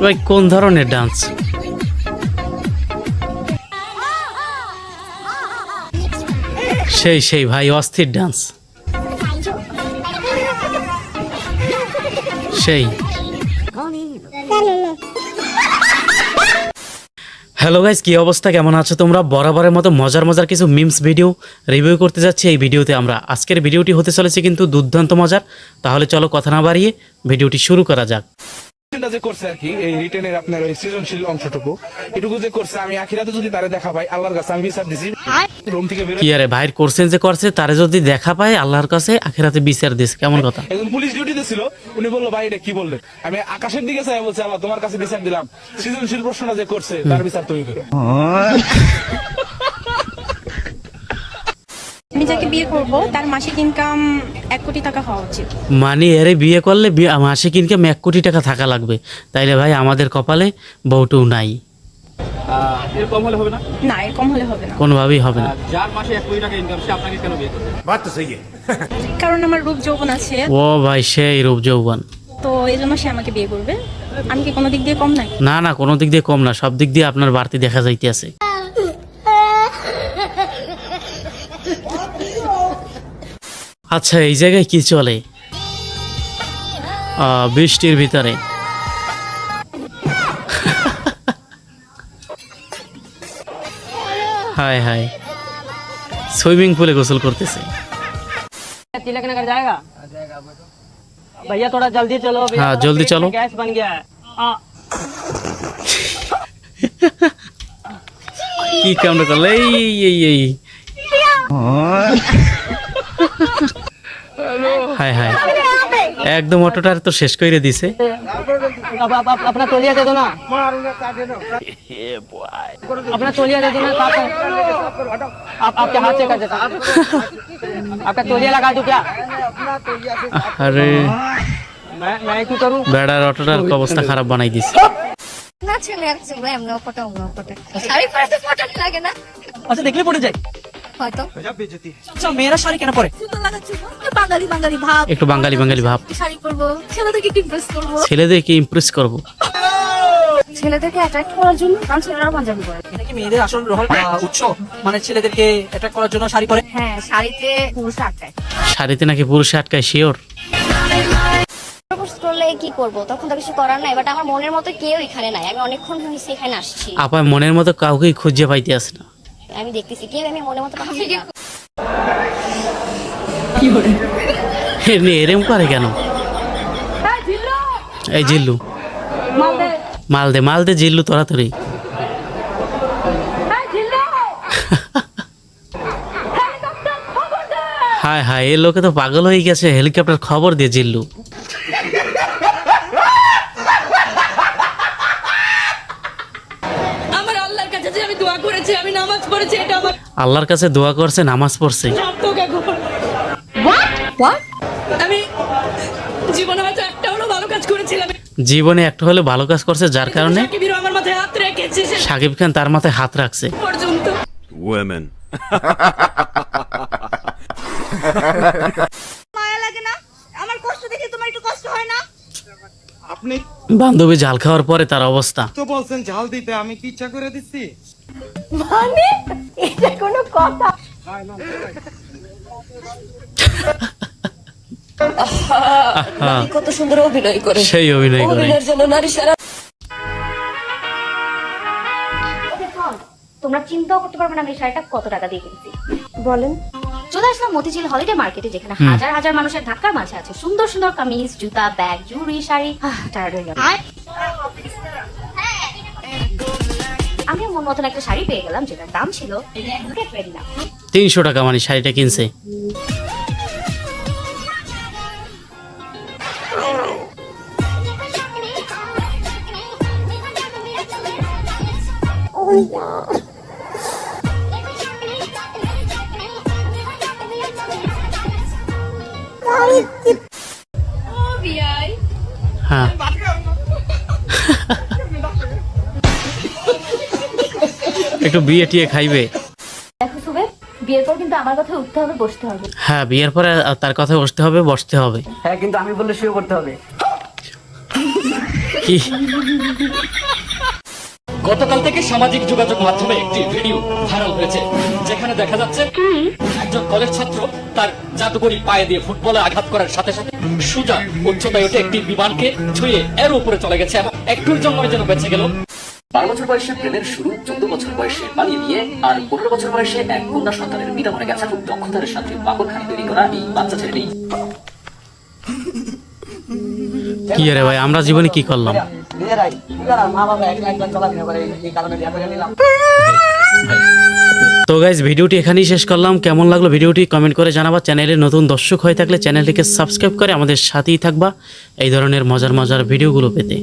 ভাই কোন ধরনের ডান্স? সেই ভাই অস্থির ডান্স সেই। হ্যালো গাইস, কি অবস্থা, কেমন আছো তোমরা? বরাবরের মতো মজার কিছু মিমস ভিডিও রিভিউ করতে যাচ্ছি এই ভিডিওতে আমরা। আজকের ভিডিওটি হতে চলেছে কিন্তু দুর্দান্ত মজার। তাহলে চলো কথা না বাড়িয়ে ভিডিওটি শুরু করা যাক। যে করছে আর কি এই রিটেনের আপনার ওই সৃজনশীল অংশটুকু এটুকু যে করছে, আমি আখিরাতে যদি তারে দেখা পাই আল্লাহর কাছে আমি বিচার দিছি রুম থেকে বের কি আরে ভাইয়ের কোর্সেন যে করছে তারে যদি দেখা পায় আল্লাহর কাছে আখিরাতে বিচার দিস, কেমন কথা? একজন পুলিশ ডিউটিতে ছিল, উনি বললো ভাই এটা কি বললেন? আমি আকাশের দিকে চাই বলছি আল্লাহ তোমার কাছে বিচার দিলাম, সৃজনশীল প্রশ্নটা যে করছে তার বিচার তুমি করো। আমি যাকে বিয়ে করব তার মাসিক ইনকাম 1 কোটি টাকা হওয়া উচিত। মানে এরে বিয়ে করলে মাসিক ইনকাম 1 কোটি টাকা থাকা লাগবে, তাইলে ভাই আমাদের কপালে বউটু নাই। এর কম হলে হবে না? না, এর কম হলে হবে না। কোনোভাবেই হবে না। যার মাসে 1 কোটি টাকা ইনকাম সে আপনাকে কেন বিয়ে করবে? बात तो सही है। কারণ আমার রূপ যৌবন আছে, ও ভাই সেই রূপ যৌবন। তো এই জন্য সে আমাকে বিয়ে করবে। আমি কি কোনো দিক দিয়ে কম নাই? না না, কোনো দিক দিয়ে কম না, সব দিক দিয়ে আপনার বাড়তি দেখা যাইতে আছে। আচ্ছা, এই জায়গায় কি চলে? বৃষ্টির ভিতরে হায় হায় সুইমিং পুলে গোসল করতেছে। तिलक नगर जाएगा? भैया थोड़ा जल्दी चलो भैया, हाँ, थोड़ा जल्दी पेट चलो। में गैस बन गया है। কি কামড় করলে? এই হায় হায়, একদম অটোটার তো শেষ করে দিছে। अब अपना तौलिया दे दो ना, अपना तौलिया दे दो ना। आप आपके हाथ से कर देता, आपका तौलिया लगा दूं क्या? আরে मैं क्यों करूं? বেড়ার অটোটার অবস্থা খারাপ বানাই দিছে। না ছেলে আর ছেলে এমন ফটো শাড়ি পরে তো ফটো লাগে না अच्छा देखले पड़े जाए। হয়তো अच्छा मेरा शाड़ी क्या पड़े? সুন্দর লাগাচ্ছে বাঙালি বাঙালি ভাব, একটু বাঙালি ভাব। শাড়ি পরবো, ছেলেদেরকে একটু ইমপ্রেস করবো, ছেলেদেরকে ইমপ্রেস করব। ছেলেদেরকে অ্যাট্রাক্ট করার জন্য কারণ ছেলেরাও পাঞ্জাবি পরে। এটা কি মেয়েদের আসল রহল উৎস? মানে ছেলেদেরকে অ্যাট্রাক্ট করার জন্য শাড়ি পরে? হ্যাঁ, শাড়িতে পুরুষ আটকায়। শাড়িতে নাকি পুরুষে আটকায়, শিওর? প্রপোজ করলে কি করবো, তখন তো কিছু করার নাই। বাট আমার মনের মতো কেউ এখানে নাই, আমি অনেকক্ষণ হয়েছে এখানে আসছি, আপা মনের মতো কাউকেই খুঁজে পাইতে আসে না। আমি দেখতেছি কেউ আমি মনের মতো পাচ্ছি না। এরম করে কেন? এই জিল্লু, মাল দে জিল্লু তাড়াতাড়ি। হায় হায়, এই লোকে তো পাগল হয়ে গেছে, হেলিকপ্টার খবর দিয়ে জিল্লু। আমার আল্লাহর কাছে যে আমি দোয়া করেছি, আমি নামাজ পড়েছি, এটা আমার আল্লাহর কাছে দোয়া করছে, নামাজ পড়ছে। সার্থক এখন। আমি জীবনে হয়তো একটা হলো ভালো কাজ করেছিলাম, জীবনে একটা হলে ভালো কাজ করছে, যার কারণে সাকিবিরও আমার মাথায় হাত রেখেছে শেষ সাকিব খান তার মাথায় হাত রাখছে। পর্যন্ত। Women. মায়া লাগে না? আমার কষ্ট দেখে তোমার একটু কষ্ট হয় না? আপনি বান্ধবী ঝাল খাওয়ার পরে তার অবস্থা। তো বলছেন ঝাল দিতে, আমি কি ইচ্ছা করে দিচ্ছি? মানে এটা কোনো কথা? কত সুন্দর অভিনয় করে, সেই অভিনয় করে। অভিনয়ের জন্য নারী সারা। তোমরা চিন্তাও করতে পারবে না আমি এই শাড়িটা কত টাকা দিয়ে কিনছি। বলেন। চলে আসলাম মতিঝিল হলিডে মার্কেটে, যেখানে হাজার হাজার মানুষের ধাক্কার মাঝে আছে সুন্দর সুন্দর কামিজ, জুতা, ব্যাগ, জুড়ি, শাড়ি। টায়ার্ড হয়ে গেল। আমি মন মতন একটা শাড়ি পেয়ে গেলাম, যেটার দাম ছিল 300 টাকা, মানে শাড়িটা কিনছে। হ্যাঁ একটু বিয়ে টিয়ে খাইবে। দেখো সুবে, বিয়ের পর কিন্তু আমার কথা উঠতে হবে, বসতে হবে। হ্যাঁ, বিয়ের পরে তার কথা বসতে হবে। হ্যাঁ কিন্তু আমি বললে শুয়ে করতে হবে। কি গতকাল থেকে সামাজিক যোগাযোগ মাধ্যমে একটি ভিডিও ভাইরাল হয়েছে, যেখানে দেখা যাচ্ছে একজন কলেজ ছাত্র তার জাদুকরি পায়ে দিয়ে ফুটবলে আঘাত করার সাথে সাথে সোজা উচ্চতায় উঠে একটি বিমানকে ছুঁয়ে এর উপরে চলে গেছে এবং একটুর জন্য যেন বেঁচে গেল। 12 বছর বয়সে প্রেমের শুরু, 14 বছর বয়সে পালিয়ে বিয়ে, আর 15 বছর বয়সে এক কন্যা সন্তানের পিতা মনে গেছে। খুব দক্ষতার সাথে বাকরখানি তৈরি করা এই বাচ্চা ছেলেটি কি রে ভাই, আমরা জীবনে কি করলাম? তো গাইজ ভিডিওটি এখানেই শেষ করলাম। কেমন লাগলো ভিডিওটি কমেন্ট করে জানাবা। চ্যানেলে নতুন দর্শক হয়ে থাকলে চ্যানেলটিকে সাবস্ক্রাইব করে আমাদের সাথেই থাকবা এই ধরনের মজার মজার ভিডিওগুলো পেতে।